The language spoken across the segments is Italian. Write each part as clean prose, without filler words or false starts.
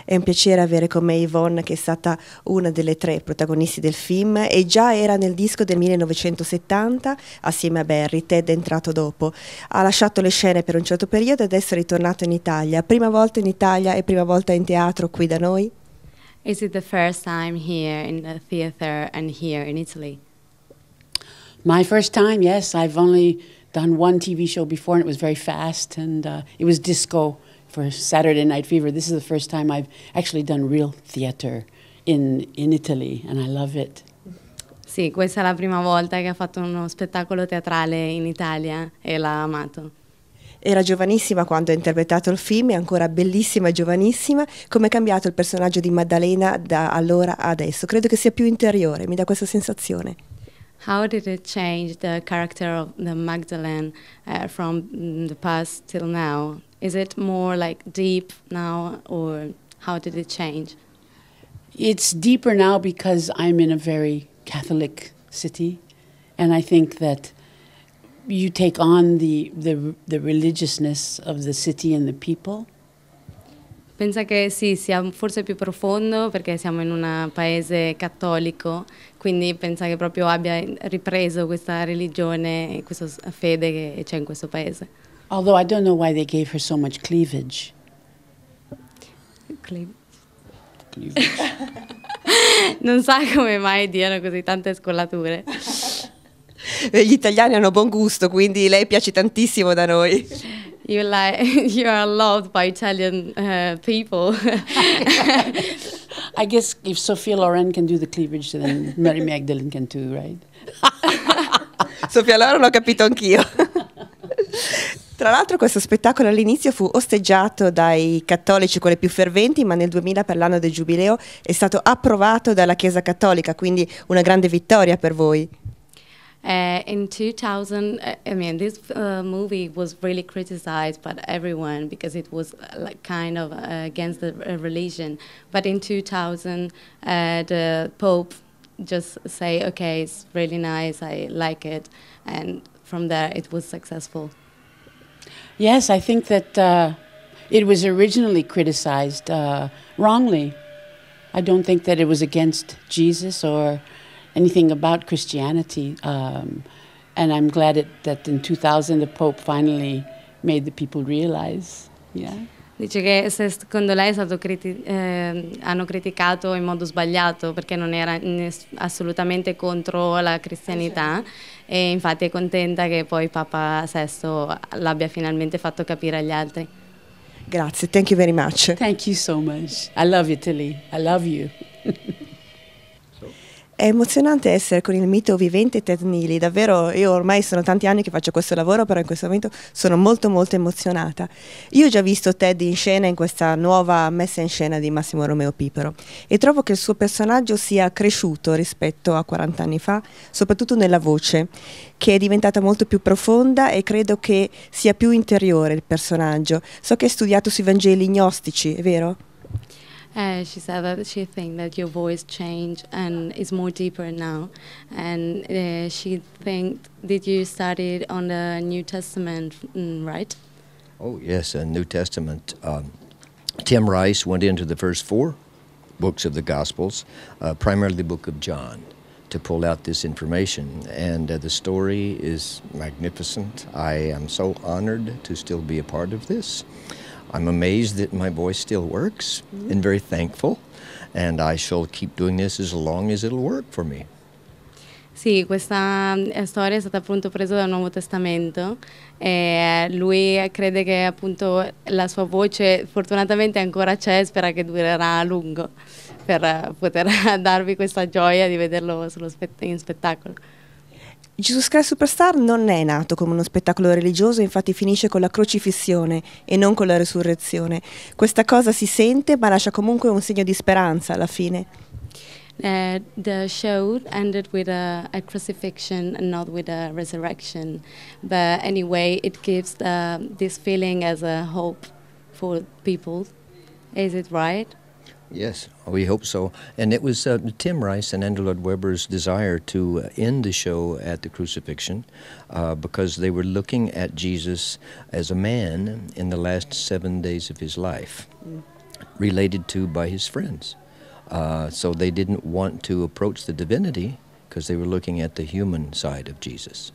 È un piacere avere con me Yvonne, che è stata una delle 3 protagonisti del film e già era nel disco del 1970 assieme a Barry. Ted è entrato dopo. Ha lasciato le scene per un certo periodo e adesso è ritornato in Italia. Prima volta in Italia e prima volta in teatro qui da noi? Is it the first time here in the theater and here in Italy? My first time, yes. I've only done one TV show before, and it was very fast, and it was disco for Saturday Night Fever. This is the first time I've actually done real theater in Italy, and I love it. Sì, questa è la prima volta che ha fatto uno spettacolo teatrale in Italia e l'ha amato. Era giovanissima quando ha interpretato il film, è ancora bellissima e giovanissima. Come è cambiato il personaggio di Maddalena da allora a adesso? Credo che sia più interiore, mi dà questa sensazione. How did it change the character of the Magdalene from the past till now? Is it more like deep now, or how did it change? It's deeper now because I'm in a very Catholic city, and I think that you take on the religiousness of the city and the people. Pensa che sì, sia forse più profondo perché siamo in un paese cattolico, quindi pensa che proprio abbia ripreso questa religione e questa fede che c'è in questo paese. Although I don't know why they gave her so much cleavage. Cleavage. Cleavage. Non sa come mai diano così tante scollature. Gli italiani hanno buon gusto, quindi lei piace tantissimo da noi. You are loved by Italian people. I guess if Sophia Loren can do the cleavage, then Mary Magdalene can too, right? Sofia Loren l'ho capito anch'io. Tra l'altro questo spettacolo all'inizio fu osteggiato dai cattolici, quelli più ferventi, ma nel 2000 per l'anno del Giubileo è stato approvato dalla Chiesa Cattolica, quindi una grande vittoria per voi. In 2000, I mean, this movie was really criticized by everyone because it was like kind of against the religion. But in 2000, the Pope just say, okay, it's really nice, I like it, and from there it was successful. Yes, I think that it was originally criticized wrongly. I don't think that it was against Jesus or anything about Christianity, and I'm glad that in 2000 the Pope finally made the people realize. Yeah. Dice che secondo lei è stato hanno criticato in modo sbagliato perché non era assolutamente contro la cristianità, e infatti è contenta che poi Papa VI l'abbia finalmente fatto capire agli altri. Grazie, thank you very much. Thank you so much. I love Italy. I love you. È emozionante essere con il mito vivente Ted Neeley, davvero. Io ormai sono tanti anni che faccio questo lavoro, però in questo momento sono molto emozionata. Io ho già visto Ted in scena in questa nuova messa in scena di Massimo Romeo Pipero e trovo che il suo personaggio sia cresciuto rispetto a 40 anni fa, soprattutto nella voce, che è diventata molto più profonda, e credo che sia più interiore il personaggio. So che hai studiato sui Vangeli gnostici, è vero? She said that she thinks that your voice changed and is more deeper now. And she think, did you study on the New Testament, right? Oh, yes, New Testament. Tim Rice went into the first 4 books of the Gospels, primarily the book of John, to pull out this information. And the story is magnificent. I am so honored to still be a part of this. I'm amazed that my voice still works, and very thankful, and I shall keep doing this as long as it'll work for me. Sì, questa storia è stata appunto presa dal Nuovo Testamento, e lui crede che appunto la sua voce fortunatamente ancora c'è e spera che durerà a lungo per poter darvi questa gioia di vederlo in spettacolo. Jesus Christ Superstar non è nato come uno spettacolo religioso, infatti finisce con la crocifissione e non con la resurrezione. Questa cosa si sente, ma lascia comunque un segno di speranza alla fine. The show ended with a crucifixion and not with a resurrection, but anyway it gives this feeling as a hope for people. Is it right? Yes, we hope so. And it was Tim Rice and Andrew Lloyd Webber's desire to end the show at the crucifixion because they were looking at Jesus as a man in the last 7 days of his life. related to by his friends. So they didn't want to approach the divinity because they were looking at the human side of Jesus.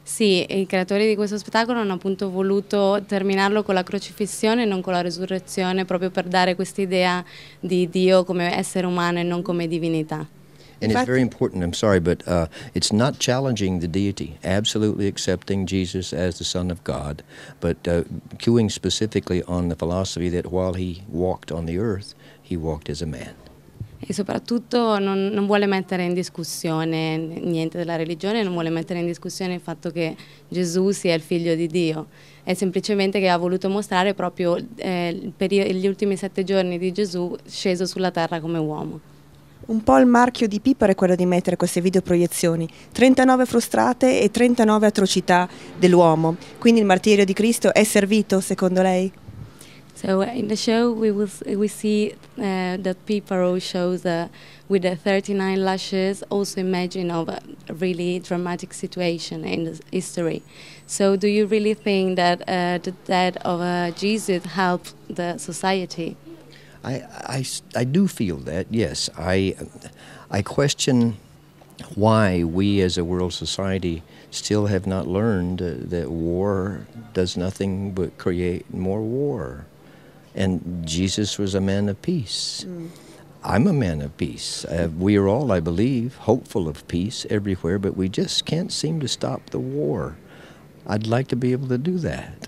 Sì, i creatori di questo spettacolo hanno appunto voluto terminarlo con la crocifissione e non con la resurrezione, proprio per dare quest'idea di Dio come essere umano e non come divinità. And it's very important, I'm sorry, but it's not challenging the deity, absolutely accepting Jesus as the Son of God, but cueing specifically on the philosophy that while he walked on the earth, he walked as a man. E soprattutto non vuole mettere in discussione niente della religione, non vuole mettere in discussione il fatto che Gesù sia il figlio di Dio. È semplicemente che ha voluto mostrare proprio gli ultimi 7 giorni di Gesù sceso sulla terra come uomo. Un po' il marchio di Piper è quello di mettere queste videoproiezioni, 39 frustrate e 39 atrocità dell'uomo. Quindi il martirio di Cristo è servito, secondo lei? So in the show we see that Piparo shows with the 39 lashes also imagine of a really dramatic situation in the history. So do you really think that the death of Jesus helped the society? I do feel that, yes. I question why we as a world society still have not learned that war does nothing but create more war. And Jesus was a man of peace. I'm a man of peace. We are all, I believe, hopeful of peace everywhere, but we just can't seem to stop the war. I'd like to be able to do that.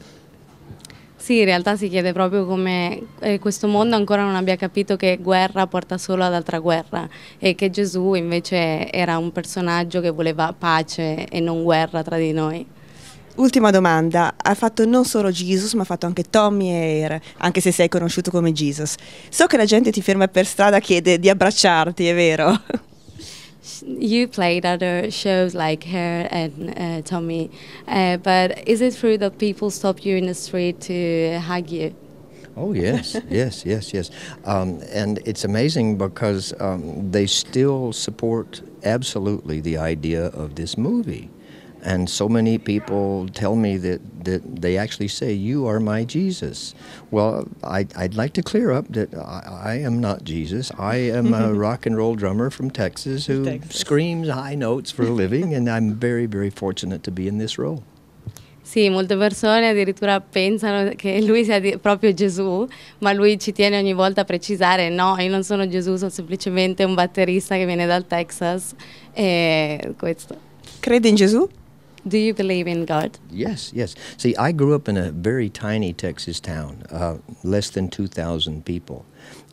Sì, in realtà si chiede proprio come questo mondo ancora non abbia capito che guerra porta solo ad altra guerra e che Gesù invece era un personaggio che voleva pace e non guerra tra di noi. Ultima domanda, ha fatto non solo Jesus ma ha fatto anche Tommy e Air, anche se sei conosciuto come Jesus. So che la gente ti ferma per strada e chiede di abbracciarti, è vero? You played other shows like Hair and Tommy, but is it true that people stop you in the street to hug you? Oh, yes, yes. And it's amazing because they still support absolutely the idea of this movie. And so many people tell me that they actually say, "You are my Jesus." Well, I'd like to clear up that I am not Jesus. I am a rock and roll drummer from Texas who screams high notes for a living, and I'm very, very fortunate to be in this role. Sì, molte persone addirittura pensano che lui sia proprio Gesù, ma lui ci tiene ogni volta a precisare: no, io non sono Gesù, sono semplicemente un batterista che viene dal Texas. E questo. Crede in Gesù? Do you believe in God? Yes. See, I grew up in a very tiny Texas town, less than 2,000 people,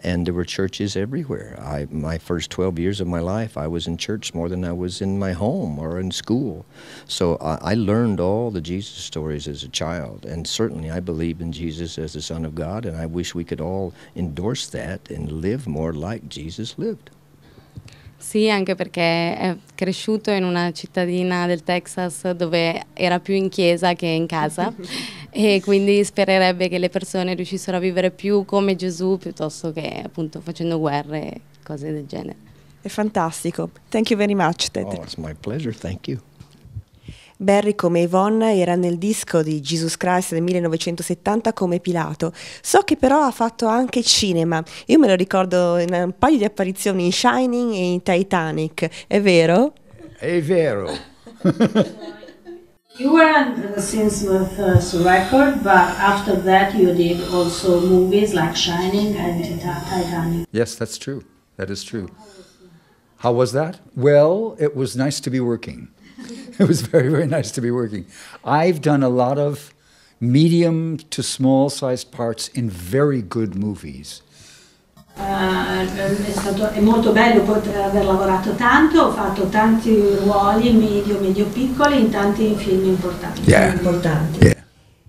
and there were churches everywhere. My first 12 years of my life, I was in church more than I was in my home or in school. So I learned all the Jesus stories as a child, and certainly I believe in Jesus as the Son of God, and I wish we could all endorse that and live more like Jesus lived. Sì, anche perché è cresciuto in una cittadina del Texas dove era più in chiesa che in casa e quindi spererebbe che le persone riuscissero a vivere più come Gesù piuttosto che appunto facendo guerre e cose del genere. È fantastico. Thank you very much, Ted. Oh, it's my pleasure. Thank you. Barry come Yvonne era nel disco di Jesus Christ del 1970 come Pilato. So che però ha fatto anche cinema. Io me lo ricordo in un paio di apparizioni in Shining e in Titanic. È vero? È vero. You were since the first record, but after that you did also movies like Shining and Titanic. Yes, that's true. That is true. How was that? Well, it was nice to be working. It was very, very nice to be working. I've done a lot of medium to small sized parts in very good movies. È molto bello poter aver lavorato tanto, ho fatto tanti ruoli medio piccoli in tanti film importanti. Yeah.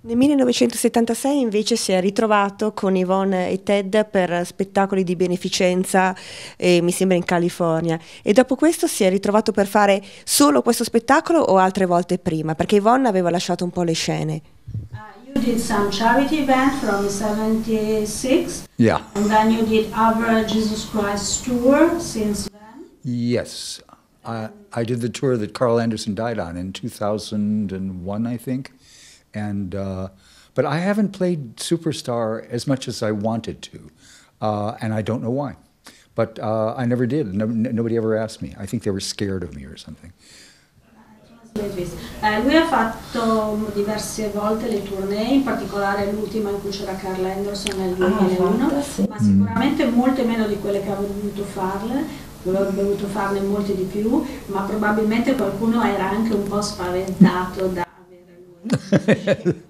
Nel 1976 invece si è ritrovato con Yvonne e Ted per spettacoli di beneficenza, mi sembra in California, e dopo questo si è ritrovato per fare solo questo spettacolo o altre volte prima, perché Yvonne aveva lasciato un po' le scene. You did some charity event from 76. Yeah. And then you did other Jesus Christ tour since then. Yes. I did the tour that Carl Anderson died on in 2001, I think. And But I haven't played superstar as much as I wanted to, and I don't know why. But I never did. Nobody ever asked me. I think they were scared of me or something. Lui ha fatto diverse volte le tournée, in particolare l'ultima in cui c'era Carl Anderson nel 2001, ma sicuramente molte meno di quelle che avevo dovuto farle, avevo dovuto farne molte di più, ma probabilmente qualcuno era anche un po' spaventato da avere lui.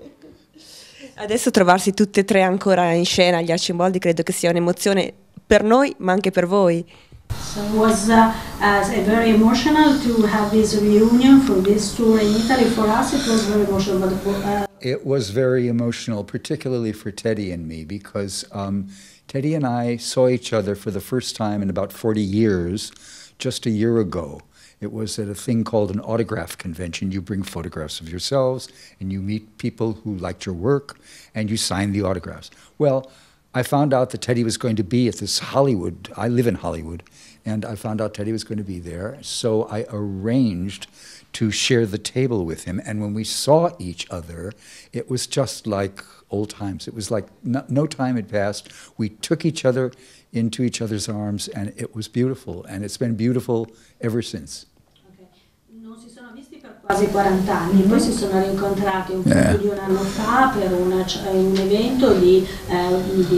Adesso trovarsi tutte e tre ancora in scena agli Arcimboldi credo che sia un'emozione per noi ma anche per voi. So it was very emotional to have this reunion for this tour in Italy. For us it was very emotional. But, it was very emotional, particularly for Teddy and me, because Teddy and I saw each other for the first time in about 40 years, just a year ago. It was at a thing called an autograph convention. You bring photographs of yourselves, and you meet people who liked your work, and you sign the autographs. Well, I found out that Teddy was going to be at this Hollywood, I live in Hollywood, and I found out Teddy was going to be there, so I arranged to share the table with him, and when we saw each other, it was just like old times. It was like no time had passed. We took each other into each other's arms, and it was beautiful, and it's been beautiful ever since. Non si sono visti per quasi 40 anni, poi si sono rincontrati un po' più di un anno fa per un evento di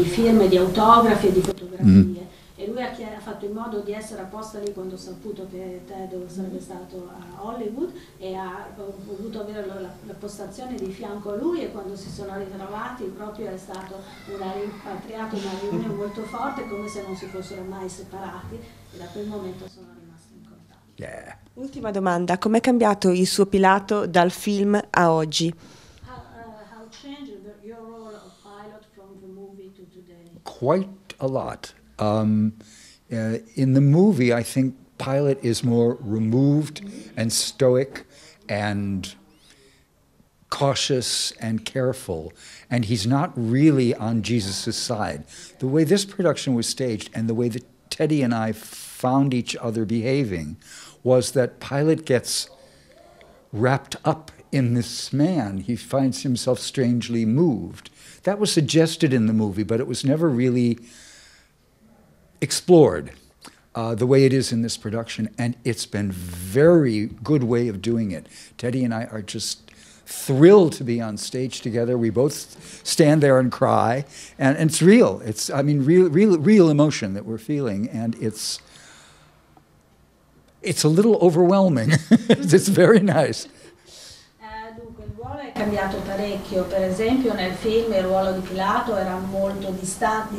firme, di autografi e di fotografie. E lui ha fatto in modo di essere apposta lì quando ho saputo che Ted sarebbe stato a Hollywood e ha voluto avere la postazione di fianco a lui, e quando si sono ritrovati proprio è stato una riunione molto forte, come se non si fossero mai separati, e da quel momento sono rimasti in contatto. Yeah. Ultima domanda, com'è cambiato il suo Pilato dal film a oggi? How changed your role of pilot from the movie to today? Quite a lot. In the movie, I think Pilate is more removed and stoic and cautious and careful, and he's not really on Jesus' side. The way this production was staged and the way that Teddy and I found each other behaving was that Pilate gets wrapped up in this man. He finds himself strangely moved. That was suggested in the movie, but it was never really explored the way it is in this production, and it's been very good way of doing it. Teddy and I are just thrilled to be on stage together. We both stand there and cry, and it's real. It's, I mean, real emotion that we're feeling, and it's a little overwhelming. It's very nice. Dunque, il ruolo è cambiato parecchio. Per esempio nel film il ruolo di Pilato era molto distante,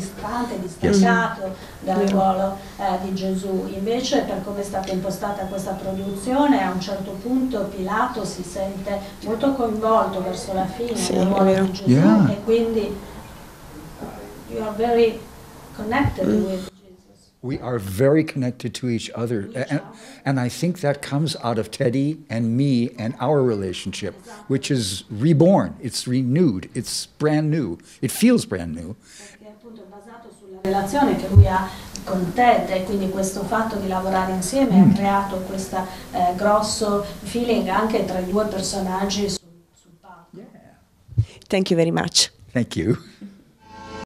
distaccato dal ruolo di Gesù. Invece, per come è stata impostata questa produzione, a un certo punto Pilato si sente molto coinvolto verso la fine del ruolo di Gesù, e quindi you are very connected with. We are very connected to each other, and I think that comes out of Teddy and me and our relationship, which is reborn, it's renewed, it's brand new, it feels brand new. Perché appunto è basato sulla relazione che lui ha con Ted, e quindi questo fatto di lavorare insieme ha creato questo grosso feeling anche tra i due personaggi sul palco. Thank you very much. Thank you.